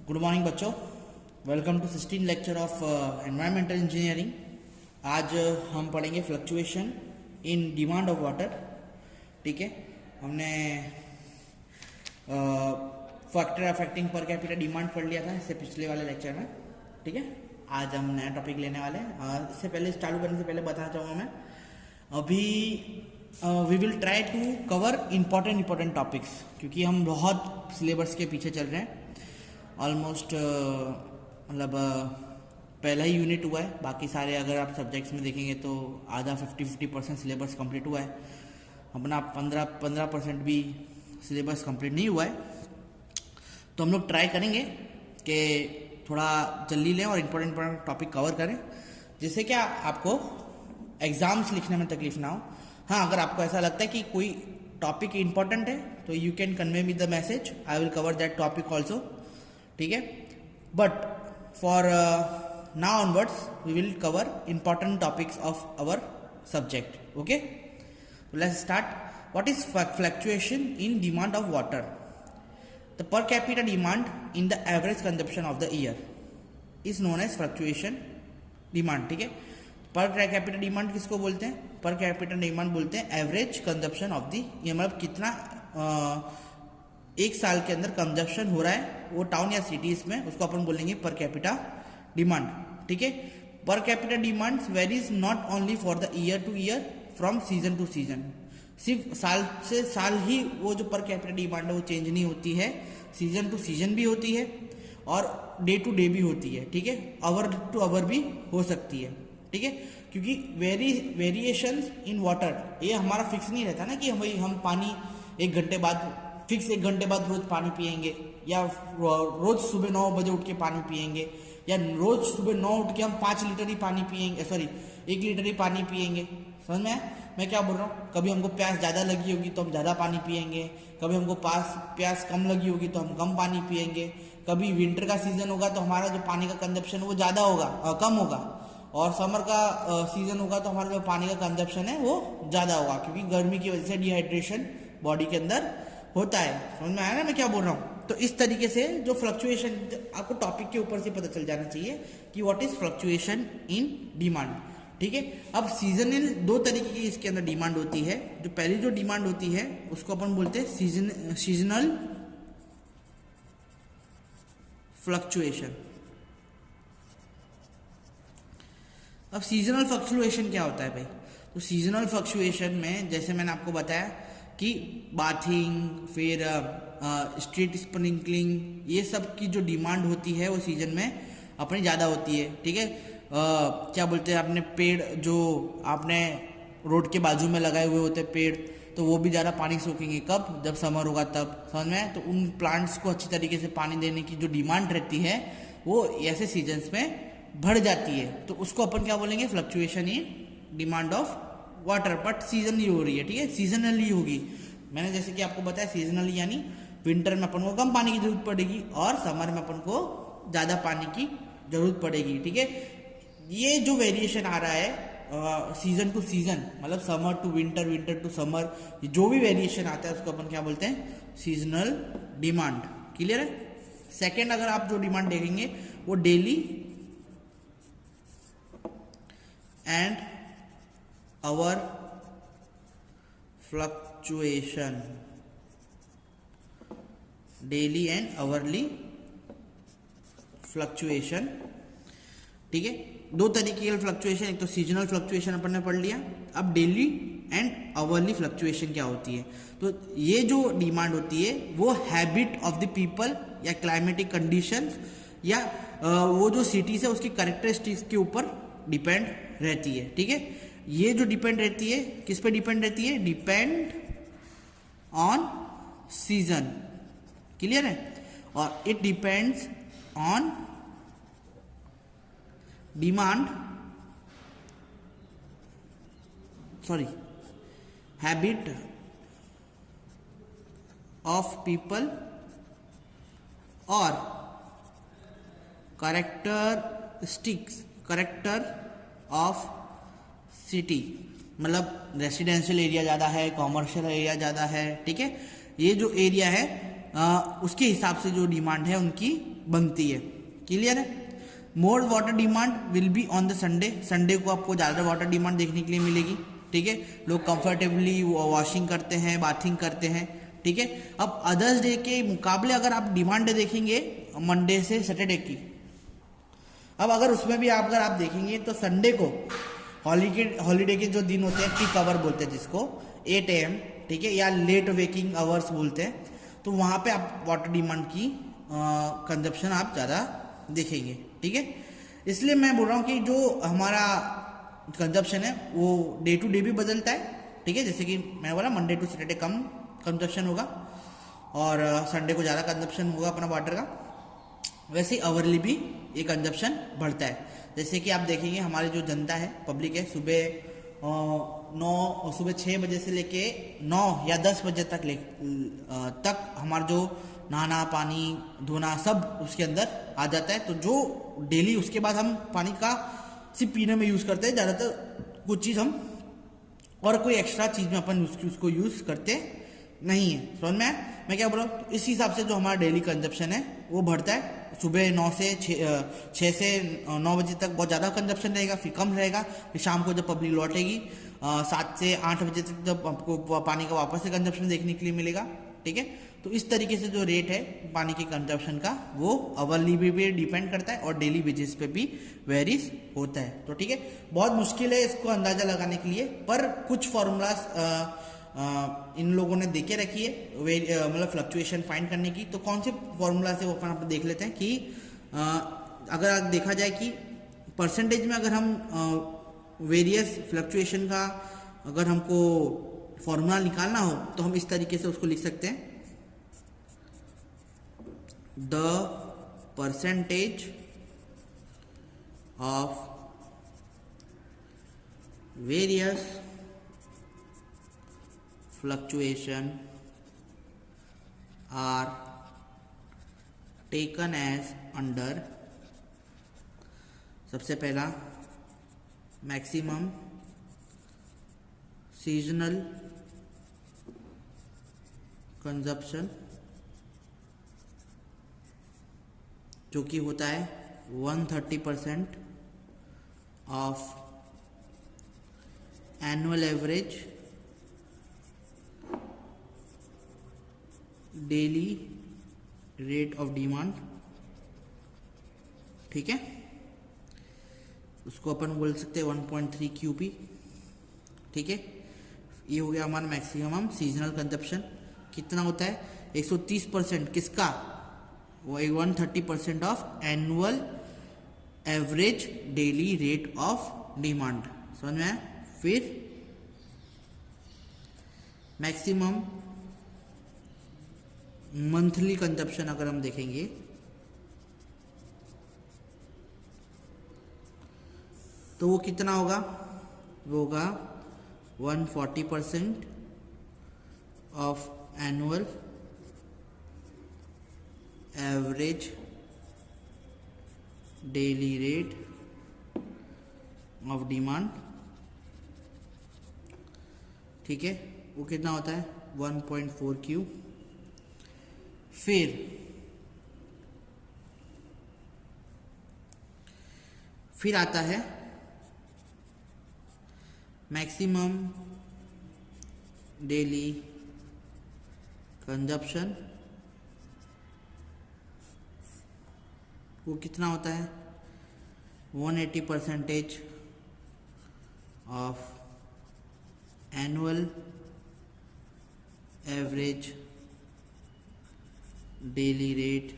Good morning बच्चों, welcome to 16 lecture of environmental engineering. आज हम पढ़ेंगे fluctuation in demand of water. ठीक है, हमने factor affecting per capita demand पढ़ लिया था इससे पिछले वाले लेक्चर में। ठीक है, आज हम नया टॉपिक लेने वाले हैं। इससे पहले चालू करने से पहले बताना चाहूँगा मैं अभी we will try to cover important topics, क्योंकि हम बहुत सिलेबस के पीछे चल रहे हैं। ऑलमोस्ट मतलब पहला ही यूनिट हुआ है, बाकी सारे अगर आप सब्जेक्ट्स में देखेंगे तो आधा 50% सिलेबस कंप्लीट हुआ है। अपना 15% भी सिलेबस कंप्लीट नहीं हुआ है। तो हम लोग ट्राई करेंगे कि थोड़ा जल्दी लें और इम्पोर्टेंट टॉपिक कवर करें, जिससे क्या आपको एग्ज़ाम्स लिखने में तकलीफ ना हो। हाँ, अगर आपको ऐसा लगता है कि कोई टॉपिक इम्पॉर्टेंट है तो you can convey me the message, I will cover that topic also. ठीक है, but for now onwards we will cover important topics of our subject. Okay, let's start. What is fluctuation in demand of water? The per capita demand in the average consumption of the year is known as fluctuation demand. ठीक है, पर capita demand किसको बोलते हैं? पर capita demand बोलते हैं average consumption of the year, मतलब कितना एक साल के अंदर कंजप्शन हो रहा है वो टाउन या सिटीज में, उसको अपन बोलेंगे पर कैपिटा डिमांड। ठीक है, पर capita demand varies not only for the year two year, from season to season. सिर्फ साल से साल ही वो जो पर कैपिटा डिमांड है वो चेंज नहीं होती है, सीजन टू सीजन भी होती है और डे टू डे भी होती है। ठीक है, आवर टू आवर भी हो सकती है। ठीक है, क्योंकि वेरिएशंस इन वाटर ये हमारा फिक्स नहीं रहता ना कि हम पानी एक घंटे बाद रोज पानी पिएंगे, या रोज सुबह 9 बजे उठ के पानी पिएंगे, या रोज सुबह 9 उठ के हम 5 लीटर ही पानी पिएंगे, 1 लीटर ही पानी पिएंगे। समझ में मैं क्या बोल रहा हूँ? कभी हमको प्यास ज़्यादा लगी होगी तो हम ज़्यादा पानी पिएंगे, कभी हमको प्यास कम लगी होगी तो हम कम पानी पिएंगे, कभी विंटर का सीजन होगा तो हमारा जो पानी का कंजप्शन है वो ज़्यादा होगा, कम होगा, और समर का सीजन होगा तो हमारा जो पानी का कंजप्शन है वो ज़्यादा होगा, क्योंकि गर्मी की वजह से डिहाइड्रेशन बॉडी के अंदर होता है। समझ में आया ना मैं क्या बोल रहा हूँ? तो इस तरीके से जो फ्लक्चुएशन, आपको टॉपिक के ऊपर से पता चल जाना चाहिए कि what is fluctuation in demand. ठीक है, अब सीजनल 2 तरीके की इसके अंदर डिमांड होती है। जो पहली जो डिमांड होती है उसको अपन बोलते हैं सीजनल फ्लक्चुएशन। अब सीजनल फ्लक्चुएशन क्या होता है भाई? तो सीजनल फ्लक्चुएशन में जैसे मैंने आपको बताया कि बाथिंग, फिर स्ट्रीट स्प्रिंकलिंग, ये सब की जो डिमांड होती है वो सीजन में अपनी ज़्यादा होती है। ठीक है, क्या बोलते हैं, आपने पेड़ जो आपने रोड के बाजू में लगाए हुए होते हैं पेड़, तो वो भी ज़्यादा पानी सोखेंगे। कब? जब समर होगा तब। समझ में? तो उन प्लांट्स को अच्छी तरीके से पानी देने की जो डिमांड रहती है वो ऐसे सीजन्स में बढ़ जाती है। तो उसको अपन क्या बोलेंगे? Fluctuation in demand of water, but seasonally हो रही है। ठीक है, सीजनली होगी। मैंने जैसे कि आपको बताया सीजनली यानी विंटर में अपन को कम पानी की जरूरत पड़ेगी और समर में अपन को ज़्यादा पानी की जरूरत पड़ेगी। ठीक है, ये जो वेरिएशन आ रहा है सीजन टू सीजन, मतलब summer to winter, winter to summer, जो भी वेरिएशन आता है उसको अपन क्या बोलते हैं? Seasonal demand. क्लियर है? सेकेंड, अगर आप जो डिमांड देखेंगे वो daily and hour fluctuation, daily and hourly fluctuation. ठीक है, 2 तरीके के फ्लक्चुएशन, एक तो सीजनल फ्लक्चुएशन अपन ने पढ़ लिया। अब डेली एंड आवरली फ्लक्चुएशन क्या होती है? तो ये जो डिमांड होती है वो हैबिट ऑफ द पीपल या क्लाइमेटिक कंडीशंस या वो जो सिटीज है उसकी कैरेक्टरिस्टिक्स के ऊपर डिपेंड रहती है। ठीक है, ये जो डिपेंड रहती है किस पे डिपेंड रहती है? Depend on season. क्लियर है? और it depends on demand, habit of people और कैरेक्टर ऑफ सिटी। मतलब रेसिडेंशियल एरिया ज़्यादा है, कॉमर्शियल एरिया ज़्यादा है। ठीक है, ये जो एरिया है उसके हिसाब से जो डिमांड है उनकी बनती है। क्लियर है? More water demand will be on the Sunday, Sunday को आपको ज़्यादा वाटर डिमांड देखने के लिए मिलेगी। ठीक है, लोग कंफर्टेबली वॉशिंग करते हैं, बाथिंग करते हैं। ठीक है, अब अदर्स डे के मुकाबले अगर आप डिमांड देखेंगे मंडे से सैटरडे की, अब अगर उसमें भी अगर आप देखेंगे तो संडे को हॉलीडे के जो दिन होते हैं, पीक आवर बोलते हैं जिसको, 8 AM, ठीक है, या लेट वेकिंग आवर्स बोलते हैं, तो वहाँ पे आप वाटर डिमांड की कंजप्शन आप ज़्यादा देखेंगे। ठीक है, इसलिए मैं बोल रहा हूँ कि जो हमारा कंजप्शन है वो डे टू डे भी बदलता है। ठीक है, जैसे कि मैंने बोला मंडे टू सैटरडे कम कंजप्शन होगा और संडे को ज़्यादा कंजप्शन होगा अपना वाटर का। वैसे ही आवरली भी ये कंजप्शन बढ़ता है। जैसे कि आप देखेंगे हमारी जो जनता है, पब्लिक है, सुबह 6 बजे से लेके 9 या 10 बजे तक हमारा जो नहाना, पानी धोना सब उसके अंदर आ जाता है। तो जो डेली उसके बाद हम पानी का सिर्फ पीने में यूज़ करते हैं, ज़्यादातर कुछ चीज़ हम और कोई एक्स्ट्रा चीज़ में अपन उसको यूज़ करते नहीं है। समझ में आया मैं क्या बोल रहा हूँ? इस हिसाब से जो हमारा डेली कंजप्शन है वो बढ़ता है। सुबह 6 से 9 बजे तक बहुत ज़्यादा कंजप्शन रहेगा, फिर कम रहेगा, फिर शाम को जब पब्लिक लौटेगी 7 से 8 बजे तक जब आपको पानी का वापस से कंजप्शन देखने के लिए मिलेगा। ठीक है, तो इस तरीके से जो रेट है पानी के कंजप्शन का वो आवरली भी डिपेंड करता है और डेली बेसिस पे भी वेरीज होता है। तो ठीक है, बहुत मुश्किल है इसको अंदाज़ा लगाने के लिए, पर कुछ फॉर्मूलाज इन लोगों ने देके रखी है मतलब फ्लक्चुएशन फाइंड करने की। तो कौन से फॉर्मूला से वो अपन देख लेते हैं कि अगर देखा जाए कि परसेंटेज में अगर हम वेरियस फ्लक्चुएशन का अगर हमको फॉर्मूला निकालना हो तो हम इस तरीके से उसको लिख सकते हैं, the percentage of various fluctuation are taken as under, सबसे पहला मैक्सिमम सीजनल कंजप्शन जो कि होता है 130% of annual average daily rate of demand. ठीक है, उसको अपन बोल सकते हैं 1.3 QP। ठीक है, ये हो गया हमारा मैक्सिमम सीजनल कंजप्शन। कितना होता है? 130% किसका? वो 130% of annual average daily rate of demand. समझ में आया? फिर मैक्सिमम मंथली कंजप्शन अगर हम देखेंगे तो वो कितना होगा? वो होगा 140% of annual average daily rate of demand. ठीक है, वो कितना होता है? 1.4 Q। फिर आता है मैक्सिमम डेली कंजप्शन। वो कितना होता है? 180% of annual average daily rate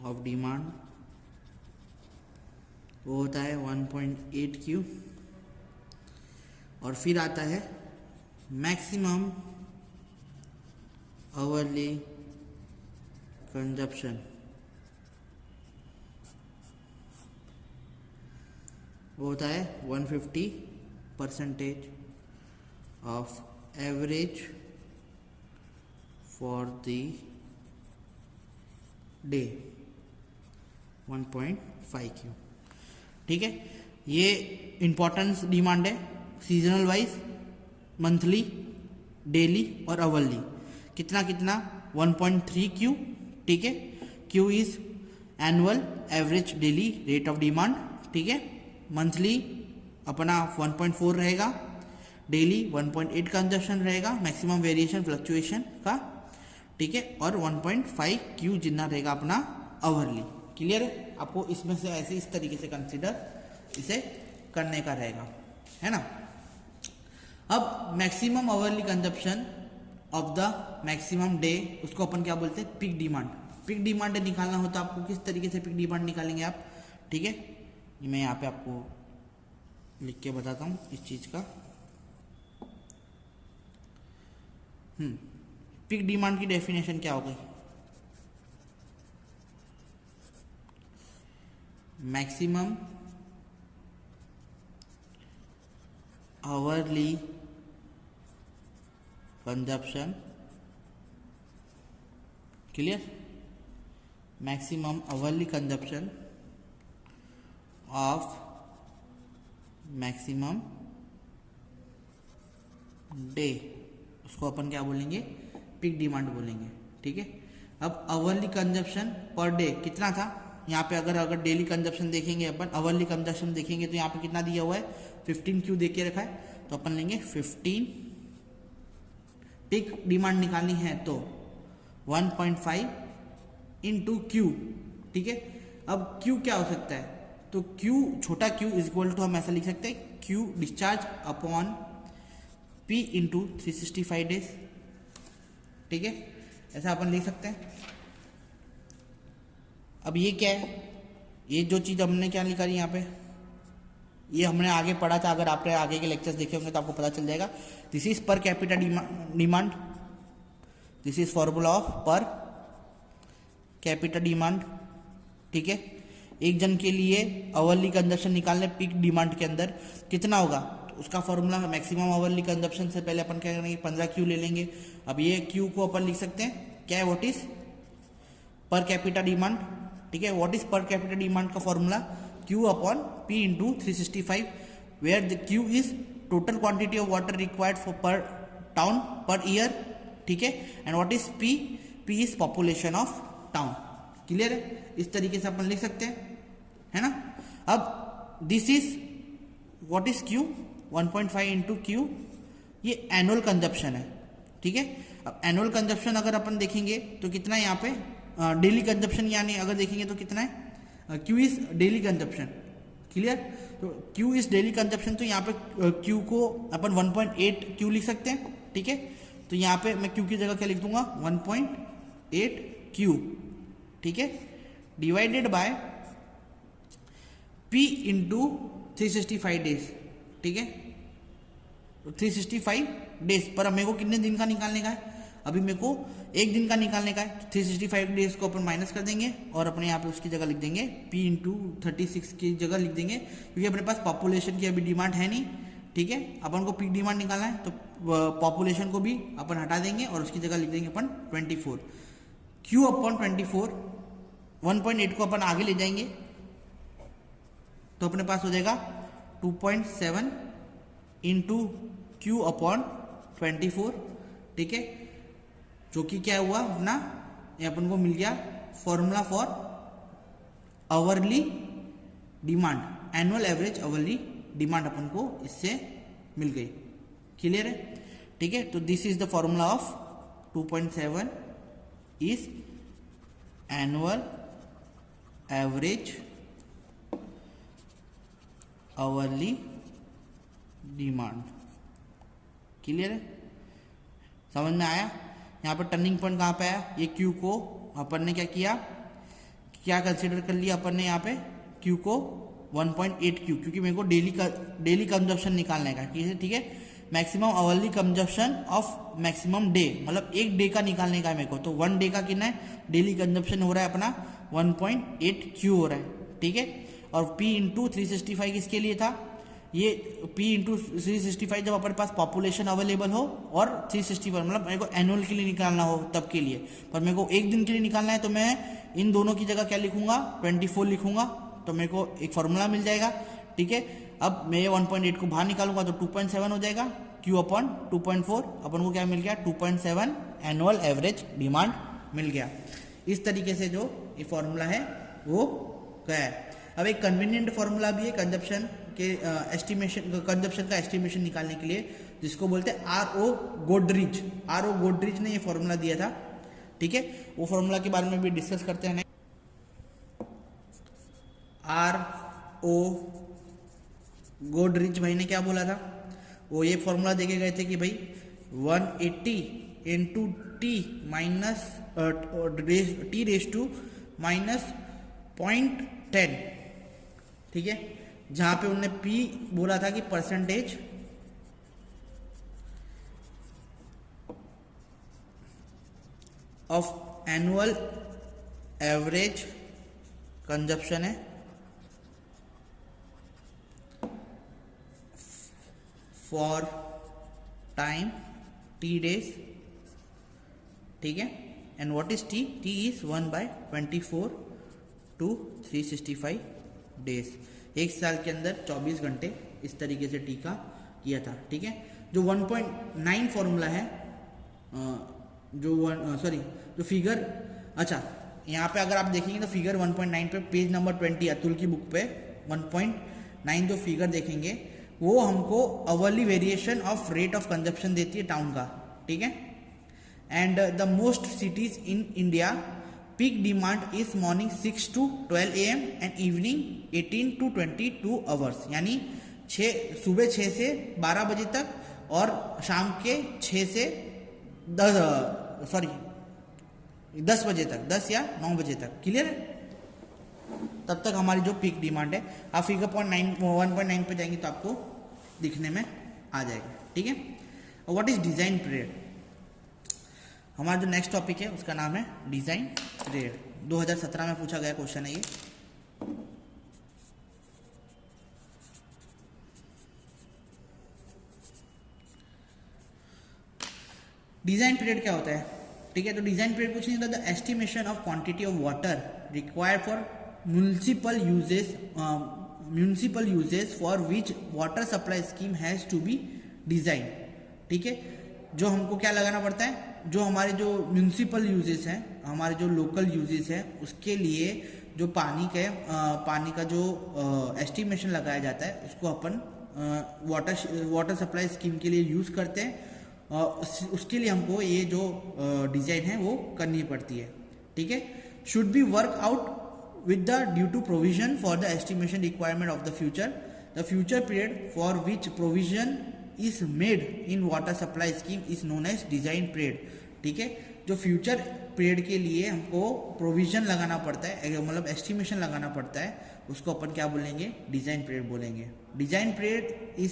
of demand. वो होता है 1.8 Q। और फिर आता है मैक्सिमम आवरली कंजप्शन। वो होता है 150% of average for the day 1.5 Q। ठीक है, ये इंपॉर्टेंस डिमांड है सीजनल वाइज, मंथली, डेली और आवरली। कितना कितना? 1.3 Q। ठीक है, Q is annual average daily rate of demand, ठीक है। मंथली अपना 1.4 रहेगा, डेली 1.8 कंजप्शन रहेगा, मैक्सिमम वेरिएशन फ्लक्चुएशन का, ठीक है। और 1.5 क्यू जितना रहेगा अपना आवरली। क्लियर है? आपको इसमें से ऐसे इस तरीके से कंसिडर इसे करने का रहेगा, है ना। अब maximum hourly consumption of the maximum day, उसको अपन क्या बोलते हैं? Peak demand. पीक डिमांड निकालना होता है आपको, किस तरीके से पीक डिमांड निकालेंगे आप, ठीक है। मैं यहाँ पे आपको लिख के बताता हूँ इस चीज का। पीक डिमांड की डेफिनेशन क्या हो गई? Maximum hourly consumption, clear, maximum hourly consumption of maximum day, उसको अपन क्या बोलेंगे? पीक डिमांड बोलेंगे, ठीक है। अब आवरली कंजप्शन पर डे कितना था यहाँ पे? अगर डेली कंजप्शन देखेंगे अपन, आवरली कंजप्शन देखेंगे तो यहाँ पे कितना दिया हुआ है? 15 क्यू दे के रखा है, तो अपन लेंगे 15। पीक डिमांड निकालनी है तो 1.5 इंटू क्यू, ठीक है। अब क्यू क्या हो सकता है? तो क्यू, छोटा क्यू इज इक्वल टू, हम ऐसा लिख सकते हैं, Q discharge upon P into 365 days, ठीक है। ऐसा अपन लिख सकते हैं। अब ये क्या है? ये जो चीज हमने क्या निकाली यहाँ पे, ये हमने आगे पढ़ा था। अगर आपने आगे के लेक्चर्स देखे होंगे तो आपको पता चल जाएगा। This is per capita demand, this is formula of पर कैपिटा डिमांड, ठीक है। एक जन के लिए आवरली कंजप्शन निकालने पीक डिमांड के अंदर कितना होगा, तो उसका फॉर्मूला मैक्सिमम आवरली कंजप्शन से पहले अपन क्या करेंगे? 15 क्यू ले लेंगे। अब ये क्यू को अपन लिख सकते हैं क्या है? What is per capita demand, ठीक है। What is per capita demand का formula? Q upon P into 365, where the Q is total quantity of water required for per town per year, ठीक है। And what is P? P is population of town. Clear है? इस तरीके से अपन लिख सकते हैं, है ना। अब this is what is Q? 1.5 into Q, ये एनुअल कंजप्शन है, ठीक है। अब एनुअल कंजप्शन अगर अपन देखेंगे तो कितना है यहाँ पे? डेली कंजप्शन यानी अगर देखेंगे तो कितना है? Q is daily consumption, clear. तो क्यू इज डेली कंजप्शन, तो यहाँ पे क्यू को अपन 1.8 क्यू लिख सकते हैं, ठीक है। तो यहाँ पे मैं क्यू की जगह क्या लिख दूंगा? 1.8 क्यू, ठीक है, divided by P into 365 days, ठीक है। 365 डेज पर मेरे को कितने दिन का निकालने का है? अभी मेरे को एक दिन का निकालने का है। 365 डेज को अपन माइनस कर देंगे और अपने यहाँ पे उसकी जगह लिख देंगे पी इंटू 36 की जगह लिख देंगे, क्योंकि अपने पास पॉपुलेशन की अभी डिमांड है नहीं, ठीक है। अपन को पीक डिमांड निकालना है तो पॉपुलेशन को भी अपन हटा देंगे और उसकी जगह लिख देंगे अपन 24 क्यू अपॉन 24। 1.8 को अपन आगे ले जाएंगे तो अपने पास हो जाएगा 2.7 इंटू क्यू अपॉन 24, ठीक है। जो कि क्या हुआ अपना, ये अपन को मिल गया formula for hourly demand, annual average hourly demand अपन को इससे मिल गई। क्लियर है? ठीक है। तो this is the formula of 2.7 is annual average hourly demand. Clear है? समझ में आया? यहाँ पर टर्निंग पॉइंट कहाँ पे आया? ये क्यू को अपन ने क्या कंसिडर कर लिया अपन ने यहाँ पे क्यू को 1.8 क्यू, क्योंकि मेरे को डेली कंजप्शन निकालने का, ठीक है। Maximum hourly consumption of maximum day, मतलब एक डे का निकालने का है मेरे को। तो 1 डे का कितना है डेली कंजप्शन हो रहा है अपना 1.8 क्यू हो रहा है, ठीक है। और P इंटू 365 किसके लिए था? ये P इंटू 365 जब अपने पास पॉपुलेशन अवेलेबल हो और 365 मतलब मेरे को एनुअल के लिए निकालना हो तब के लिए, पर मेरे को एक दिन के लिए निकालना है तो मैं इन दोनों की जगह क्या लिखूंगा? 24 लिखूंगा, तो मेरे को एक फॉर्मूला मिल जाएगा, ठीक है। अब मैं 1.8 को बाहर निकालूंगा तो 2.7 हो जाएगा, Q अपॉन 2.4 अपन को क्या मिल गया? 2.7 एनुअल एवरेज डिमांड मिल गया। इस तरीके से जो ये फॉर्मूला है वो क्या है। अब एक कन्वीनियंट फॉर्मूला भी है कंजप्शन के एस्टिमेशन, कंजप्शन का एस्टिमेशन निकालने के लिए, जिसको बोलते हैं RO गोडरिच। RO गोडरिच ने ये फॉर्मूला दिया था, ठीक है। वो फॉर्मूला के बारे में भी डिस्कस करते हैं। RO गोडरिच भाई ने क्या बोला था, वो ये फॉर्मूला देके गए थे कि भाई 180 into T minus T raise to minus 0.10, ठीक है, जहां पे उनने P बोला था कि percentage of annual average consumption है फॉर टाइम T डेज, ठीक है। And what is T? T is 1/24 to 365 days. एक साल के अंदर 24 घंटे इस तरीके से T का किया था, ठीक है। जो 1.9 फॉर्मूला है, जो फिगर, अच्छा यहाँ पे अगर आप देखेंगे तो फिगर 1.9 पे पेज नंबर 20 अतुल की बुक पे 1.9 जो फिगर देखेंगे वो हमको hourly variation of rate of consumption देती है टाउन का, ठीक है। And the most cities in India peak demand is morning 6 to 12 AM and evening 18 to 22 hours, यानी सुबह 6 से 12 बजे तक और शाम के 6 से 10 बजे तक, 10 या 9 बजे तक, क्लियर है। तब तक हमारी जो पीक डिमांड है, आप फिगर 1.9 पे जाएंगे तो आपको दिखने में आ जाएगा, ठीक है। What is design period? हमारा जो नेक्स्ट टॉपिक है उसका नाम है डिजाइन पीरियड। 2017 में पूछा गया क्वेश्चन है ये। डिजाइन पीरियड क्या होता है, ठीक है। तो डिजाइन पीरियड कुछ नहीं होता, the estimation of quantity of water required for municipal uses for which water supply scheme has to be design, ठीक है। जो हमको क्या लगाना पड़ता है, जो हमारे जो म्यूनिसिपल यूजेस हैं, हमारे जो लोकल यूजेस हैं, उसके लिए जो पानी का जो एस्टिमेशन लगाया जाता है उसको अपन वाटर सप्लाई स्कीम के लिए यूज करते हैं। उसके लिए हमको ये जो डिजाइन है वो करनी पड़ती है, ठीक है। Should be work out with the due to provision for the estimation requirement of the future period for which provision is made in water supply scheme is known as design period, ठीक है। जो future period के लिए हमको provision लगाना पड़ता है, मतलब एस्टिमेशन लगाना पड़ता है, उसको अपन क्या बोलेंगे, डिजाइन पीरियड बोलेंगे। Design period is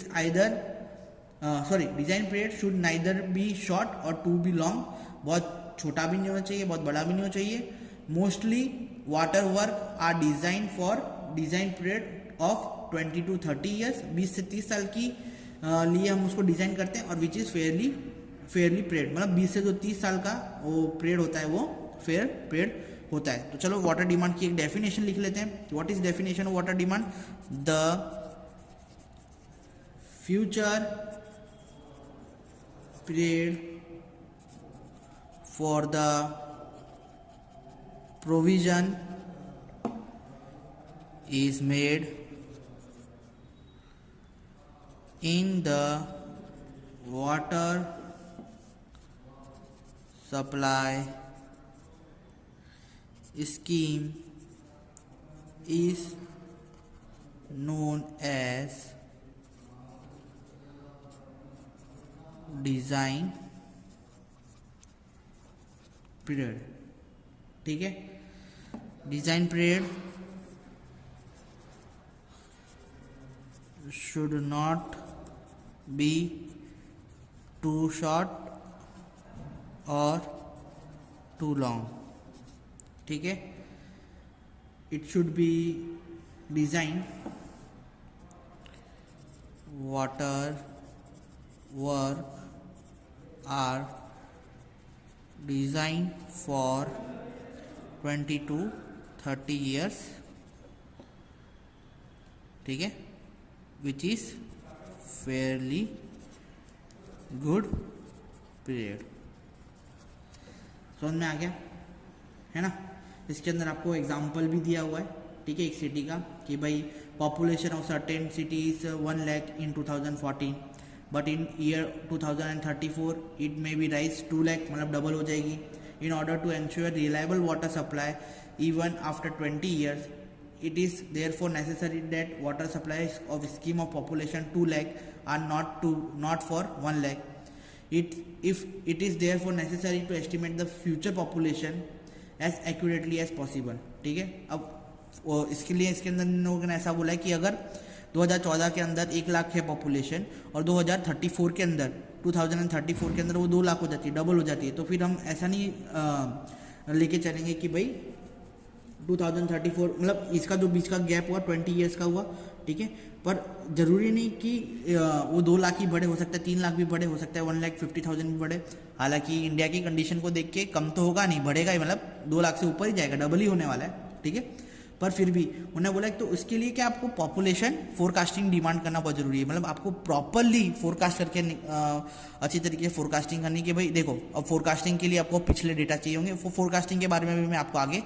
design period should neither be short और टू बी लॉन्ग, बहुत छोटा भी नहीं होना चाहिए, बहुत बड़ा भी नहीं होना चाहिए। Mostly water work are design for design period of 20 to 30 years, 20 से 30 साल की लिए हम उसको डिजाइन करते हैं, और विच इज फेयरली पीरियड, मतलब 20 से जो 30 साल का वो पीरियड होता है वो फेयर पीरियड होता है। तो चलो वाटर डिमांड की एक डेफिनेशन लिख लेते हैं। What is definition of water demand? The future period for the provision is made in the water supply scheme is known as design period, ठीक है। Design period should not be too short और too long, ठीक है। It should be design water work are design for 20 to 30 years, ठीक है, which is fairly good period. समझ में आ गया है ना। इसके अंदर आपको एग्जाम्पल भी दिया हुआ है, ठीक है, एक सिटी का कि भाई population of certain city is 1 lakh in 2014, but in year 2034 it may be raise 2 lakh, मतलब डबल हो जाएगी. In order to ensure reliable water supply even after 20 years, it is therefore necessary that water supplies of scheme of population 2 lakh are not for 1 lakh. If it is therefore necessary to estimate the future population as accurately as possible. ठीक है, अब इसके लिए इसके अंदर इन लोगों ने ऐसा बोला है कि अगर 2014 के अंदर 1 लाख है पॉपुलेशन और 2034 के अंदर 2034 के अंदर वो 2 लाख हो जाती है, डबल हो जाती है, तो फिर हम ऐसा नहीं लेके चलेंगे कि भाई 2034 मतलब इसका जो बीच का गैप हुआ 20 ईयर्स का हुआ, ठीक है, पर जरूरी नहीं कि वो 2 लाख ही बढ़े, हो सकता है 3 लाख भी बढ़े, हो सकता है 1,50,000 भी बढ़े. हालांकि इंडिया की कंडीशन को देख के कम तो होगा नहीं, बढ़ेगा ही, मतलब 2 लाख से ऊपर ही जाएगा, डबल ही होने वाला है, ठीक है. पर फिर भी उन्होंने बोला तो उसके लिए क्या आपको पॉपुलेशन फोरकास्टिंग डिमांड करना बहुत जरूरी है, मतलब आपको प्रॉपरली फोरकास्ट करके अच्छी तरीके से फोरकास्टिंग करनी कि भाई देखो अब फोरकास्टिंग के लिए आपको पिछले डेटा चाहिए होंगे. फोरकास्टिंग के बारे में भी मैं आपको आगे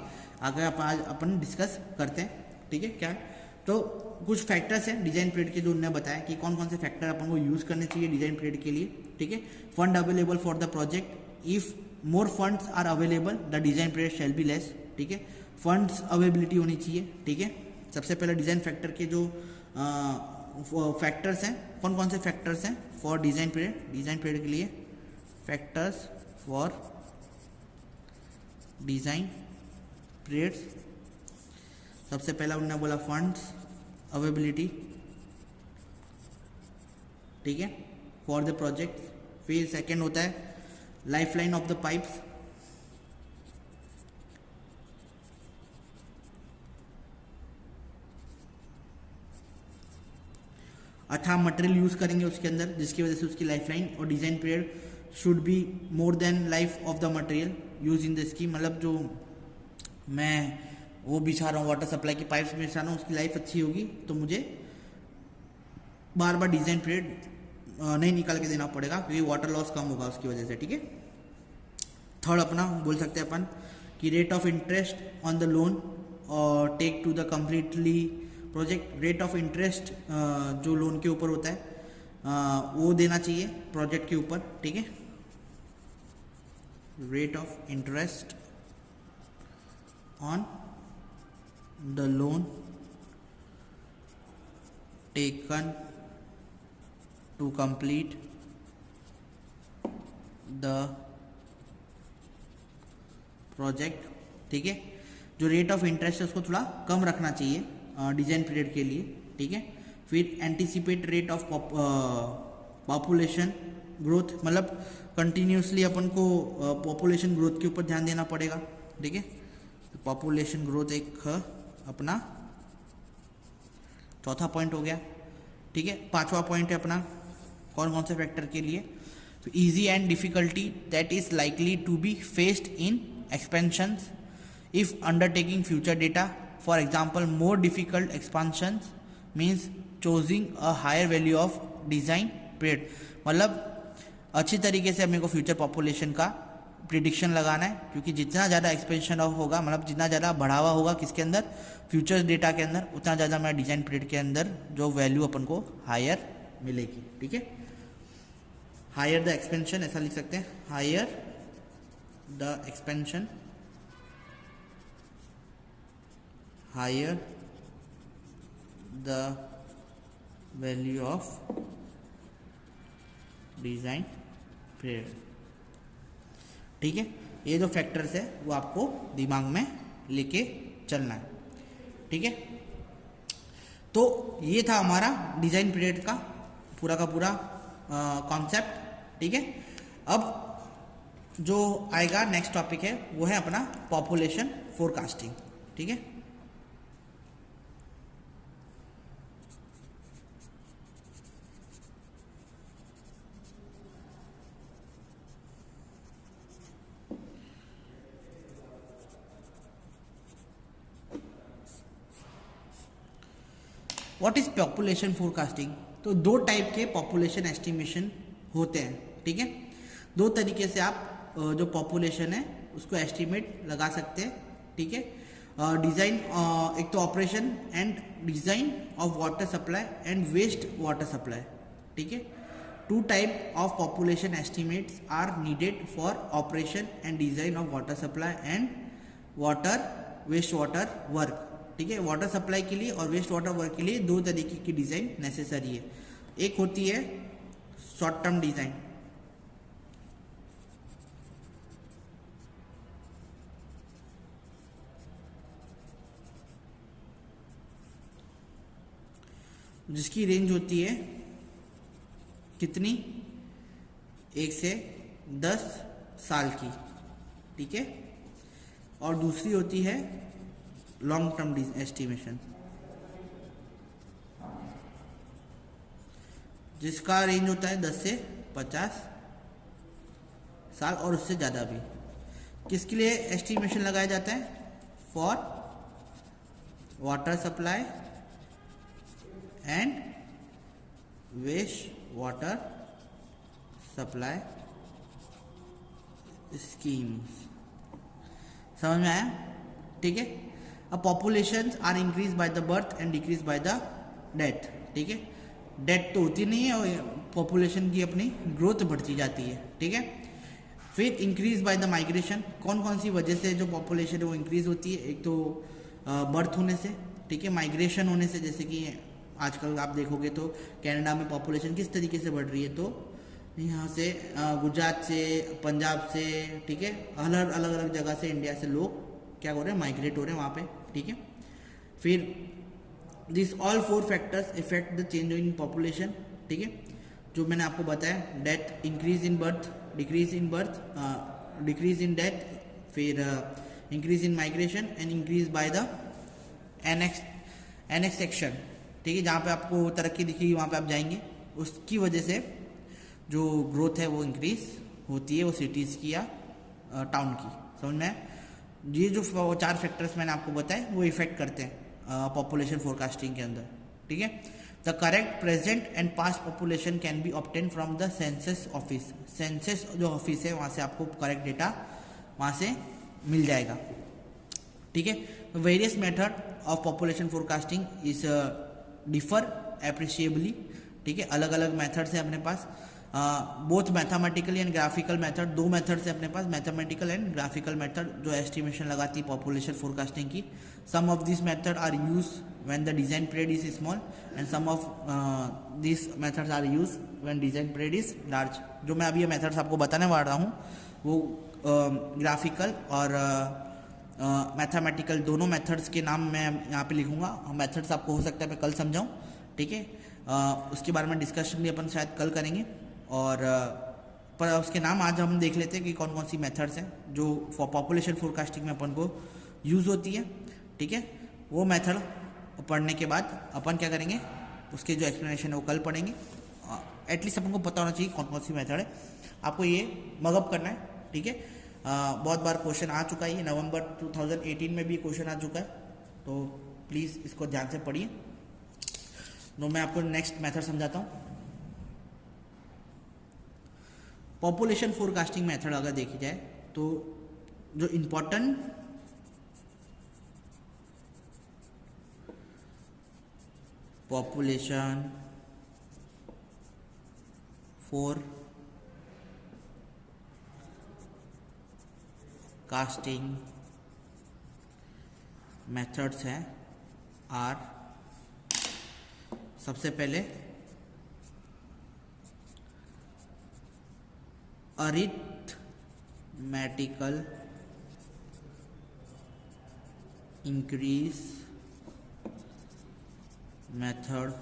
अपन डिस्कस करते हैं, ठीक है. क्या है तो कुछ फैक्टर्स हैं डिजाइन पीरियड के जो उन्होंने बताया कि कौन कौन से फैक्टर अपन को यूज करने चाहिए डिजाइन पीरियड के लिए, ठीक है. Fund available for the project, if more funds are available the design period shall be less, ठीक है. फंड्स अवेलेबिलिटी होनी चाहिए, ठीक है. सबसे पहले डिजाइन फैक्टर के जो फैक्टर्स हैं, कौन कौन से फैक्टर्स हैं फॉर डिजाइन पीरियड के लिए, फैक्टर्स फॉर डिजाइन पीरियड्स. सबसे पहला उन्होंने बोला फंड्स अवेलेबिलिटी, ठीक है, फॉर द प्रोजेक्ट. फिर सेकंड होता है लाइफलाइन ऑफ द पाइप्स, अच्छा मटेरियल यूज करेंगे उसके अंदर जिसकी वजह से उसकी लाइफलाइन और design period should be more than life of the material use in the scheme. मतलब जो मैं वो बिछा रहा हूँ वाटर सप्लाई की पाइप्स बिछा रहा हूँ उसकी लाइफ अच्छी होगी तो मुझे बार बार डिजाइन पीरियड नहीं निकाल के देना पड़ेगा क्योंकि वाटर लॉस कम होगा उसकी वजह से, ठीक है. थर्ड अपना बोल सकते हैं अपन कि rate of interest on the loan और take to the completely project. Rate of interest जो लोन के ऊपर होता है वो देना चाहिए प्रोजेक्ट के ऊपर, ठीक है. Rate of interest on the loan taken to complete the project, ठीक है. जो रेट ऑफ इंटरेस्ट है उसको थोड़ा कम रखना चाहिए डिजाइन पीरियड के लिए, ठीक है. फिर anticipate rate of population growth, मतलब कंटिन्यूसली अपन को पॉपुलेशन ग्रोथ के ऊपर ध्यान देना पड़ेगा, ठीक है. पॉपुलेशन ग्रोथ एक अपना चौथा पॉइंट हो गया, ठीक है. पांचवा पॉइंट है अपना कौन कौन से फैक्टर के लिए, तो easy and difficulty that is likely to be faced in expansions if undertaking future data. For example, more difficult expansions means choosing a higher value of design period. मतलब अच्छी तरीके से अपने को फ्यूचर पॉपुलेशन का प्रिडिक्शन लगाना है क्योंकि जितना ज़्यादा एक्सपेंशन होगा मतलब जितना ज़्यादा बढ़ावा होगा किसके अंदर फ्यूचर डेटा के अंदर उतना ज़्यादा मेरा डिजाइन पीरियड के अंदर जो वैल्यू अपन को हायर मिलेगी, ठीक है. हायर द एक्सपेंशन ऐसा लिख सकते हैं, higher the expansion, higher the value of design period, ठीक है. ये जो फैक्टर्स है वो आपको दिमाग में लेके चलना है, ठीक है. तो ये था हमारा डिजाइन पीरियड का पूरा कॉन्सेप्ट, ठीक है. अब जो आएगा नेक्स्ट टॉपिक है वो है अपना पॉपुलेशन फोरकास्टिंग, ठीक है. What is population forecasting. तो दो टाइप के पॉपुलेशन एस्टिमेशन होते हैं, ठीक है. दो तरीके से आप जो पॉपुलेशन है उसको एस्टिमेट लगा सकते हैं, ठीक है। डिज़ाइन, एक तो operation and design of water supply and waste water supply, ठीक है। Two type of population estimates are needed for operation and design of water supply and water waste water work, ठीक है। वाटर सप्लाई के लिए और waste water work के लिए दो तरीके की डिज़ाइन नेसेसरी है। एक होती है शॉर्ट टर्म डिज़ाइन, जिसकी रेंज होती है कितनी, 1 से 10 साल की, ठीक है। और दूसरी होती है लॉन्ग टर्म एस्टिमेशन, जिसका रेंज होता है 10 से 50 साल और उससे ज़्यादा भी। किसके लिए एस्टिमेशन लगाया जाता है? For water supply and waste water supply schemes. समझ में आया? ठीक है। अब population are increase by the birth and decrease by the death, ठीक है। डेथ तो होती नहीं है और पॉपुलेशन की अपनी ग्रोथ बढ़ती जाती है, ठीक है। फिर इंक्रीज बाय द माइग्रेशन, कौन कौन सी वजह से जो पॉपुलेशन है वो इंक्रीज होती है? एक तो बर्थ होने से, ठीक है, माइग्रेशन होने से, जैसे कि आजकल आप देखोगे तो कनाडा में पॉपुलेशन किस तरीके से बढ़ रही है, तो यहाँ से गुजरात से, पंजाब से, ठीक है, अलग अलग जगह से इंडिया से लोग क्या हो रहे हैं, माइग्रेट हो रहे हैं वहाँ पे, ठीक है। फिर this all 4 factors effect the change in population, ठीक है। जो मैंने आपको बताया, death, increase in birth, decrease in birth, decrease in death, फिर increase in migration and increase by the annexation, ठीक है। जहाँ पे आपको तरक्की दिखेगी वहाँ पे आप जाएंगे, उसकी वजह से जो ग्रोथ है वो इंक्रीज होती है, वो सिटीज़ की या टाउन की। समझ में आया? ये जो 4 फैक्टर्स मैंने आपको बताए वो इफेक्ट करते हैं पॉपुलेशन फोरकास्टिंग के अंदर, ठीक है। The correct present and past population can be obtain from the census office. Census जो ऑफिस है वहाँ से आपको करेक्ट डेटा वहाँ से मिल जाएगा, ठीक है। Various method of population forecasting is differ appreciably, ठीक है। अलग अलग मेथड्स है अपने पास, both mathematical and graphical method, 2 methods है अपने पास, मैथमेटिकल एंड ग्राफिकल मेथड, जो एस्टिमेशन लगाती है पॉपुलेशन फोरकास्टिंग की। Some of this method are use when the design period is small and some of this methods are use when design period is large. जो मैं अभी ये methods आपको बताने वाला हूँ वो ग्राफिकल और मैथमेटिकल दोनों मेथड्स के नाम मैं यहाँ पे लिखूंगा। मेथड्स आपको हो सकता है मैं कल समझाऊँ, ठीक है। उसके बारे में डिस्कशन भी अपन शायद कल करेंगे, और पर उसके नाम आज हम देख लेते हैं कि कौन कौन सी मेथड्स हैं जो फॉर पॉपुलेशन फोरकास्टिंग में अपन को यूज़ होती है, ठीक है। वो मेथड पढ़ने के बाद अपन क्या करेंगे, उसके जो एक्सप्लेनेशन है वो कल पढ़ेंगे। एटलीस्ट अपन को पता होना चाहिए कौन कौन सी मेथड है, आपको ये मगअप करना है, ठीक है। बहुत बार क्वेश्चन आ चुका है, नवंबर 2018 में भी क्वेश्चन आ चुका है, तो प्लीज़ इसको ध्यान से पढ़िए। तो मैं आपको नेक्स्ट मेथड समझाता हूँ। पॉपुलेशन फोरकास्टिंग मेथड अगर देखी जाए तो जो इम्पोर्टेंट पॉपुलेशन फोरकास्टिंग मेथड्स हैं आर, सबसे पहले arithmetical increase method,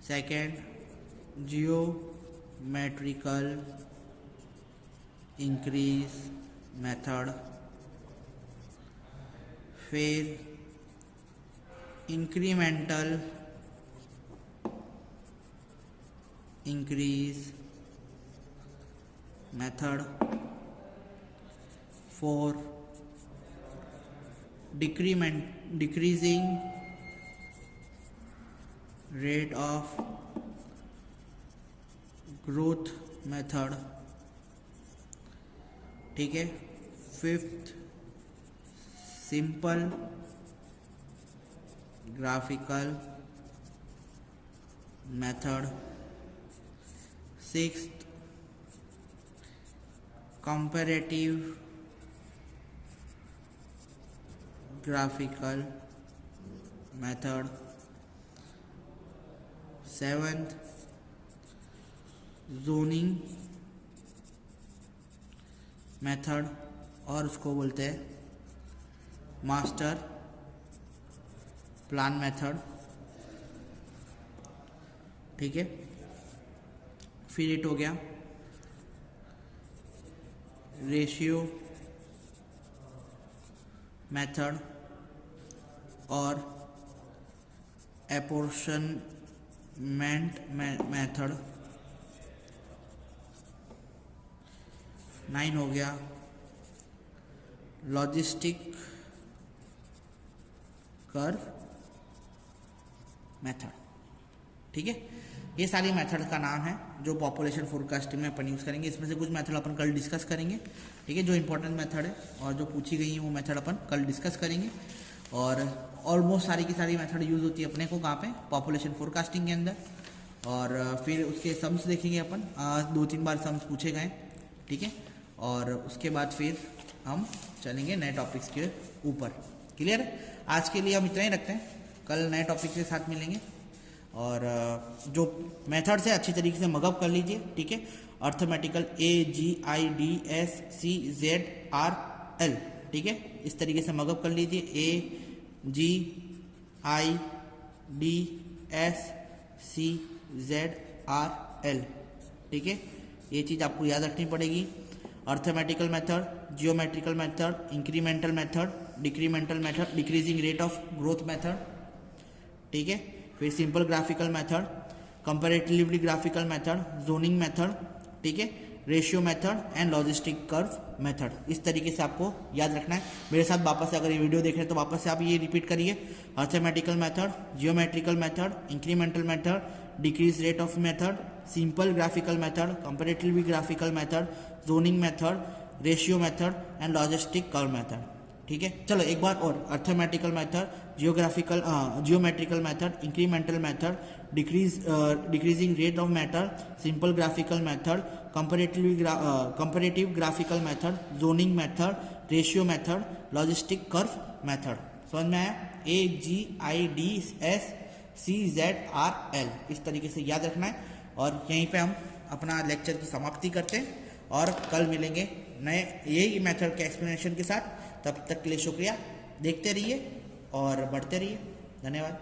second geometrical increase method, फिर incremental increase method, 4 decreasing rate of growth method, ठीक है। 5th simple graphical method. Sixth, comparative graphical method. Seventh, zoning method, और उसको बोलते हैं मास्टर प्लान मेथड। ठीक है, फिर इट हो गया रेशियो मेथड और एपोर्शनमेंट मेथड। 9 हो गया लॉजिस्टिक कर्व मेथड। ठीक है, ये सारी मेथड का नाम है जो पॉपुलेशन फोरकास्टिंग में अपन यूज़ करेंगे। इसमें से कुछ मेथड अपन कल डिस्कस करेंगे। ठीक है, जो इंपॉर्टेंट मेथड है और जो पूछी गई है वो मेथड अपन कल डिस्कस करेंगे। और ऑलमोस्ट सारी की सारी मेथड यूज़ होती है अपने को कहाँ पे, पॉपुलेशन फोरकास्टिंग के अंदर। और फिर उसके सम्स देखेंगे अपन, 2-3 बार सम्स पूछे गए। ठीक है, और उसके बाद फिर हम चलेंगे नए टॉपिक्स के ऊपर। क्लियर है, आज के लिए हम इतना ही रखते हैं, कल नए टॉपिक के साथ मिलेंगे। और जो मेथड से अच्छी तरीके से मगअप कर लीजिए। ठीक है, अर्थमेटिकल AGIDSCZRL। ठीक है, इस तरीके से मगअप कर लीजिए AGIDSCZRL। ठीक है, ये चीज़ आपको याद रखनी पड़ेगी। Arithmetical method, geometrical method, incremental method, decremental method, decreasing rate of growth method. ठीक है, फिर simple graphical method, comparatively graphical method, zoning method. ठीक है, ratio method and logistic curve method. इस तरीके से आपको याद रखना है। मेरे साथ वापस से अगर ये वीडियो देख रहे हैं तो वापस से आप ये रिपीट करिए। Arithmetical method, geometrical method, incremental method, decrease rate of method, simple graphical method, comparatively graphical method, zoning method, ratio method and logistic curve method. ठीक है, चलो एक बार और। Arithmetical method, geometrical method, incremental method, decreasing rate of method, simple graphical method, comparative graphical method, zoning method, ratio method, logistic curve method. समझ में आया? AGIDSCZRL इस तरीके से याद रखना है। और यहीं पे हम अपना लेक्चर की समाप्ति करते हैं और कल मिलेंगे नए यही मेथड के एक्सप्लेनेशन के साथ। तब तक के लिए शुक्रिया, देखते रहिए और बढ़ते रहिए। धन्यवाद।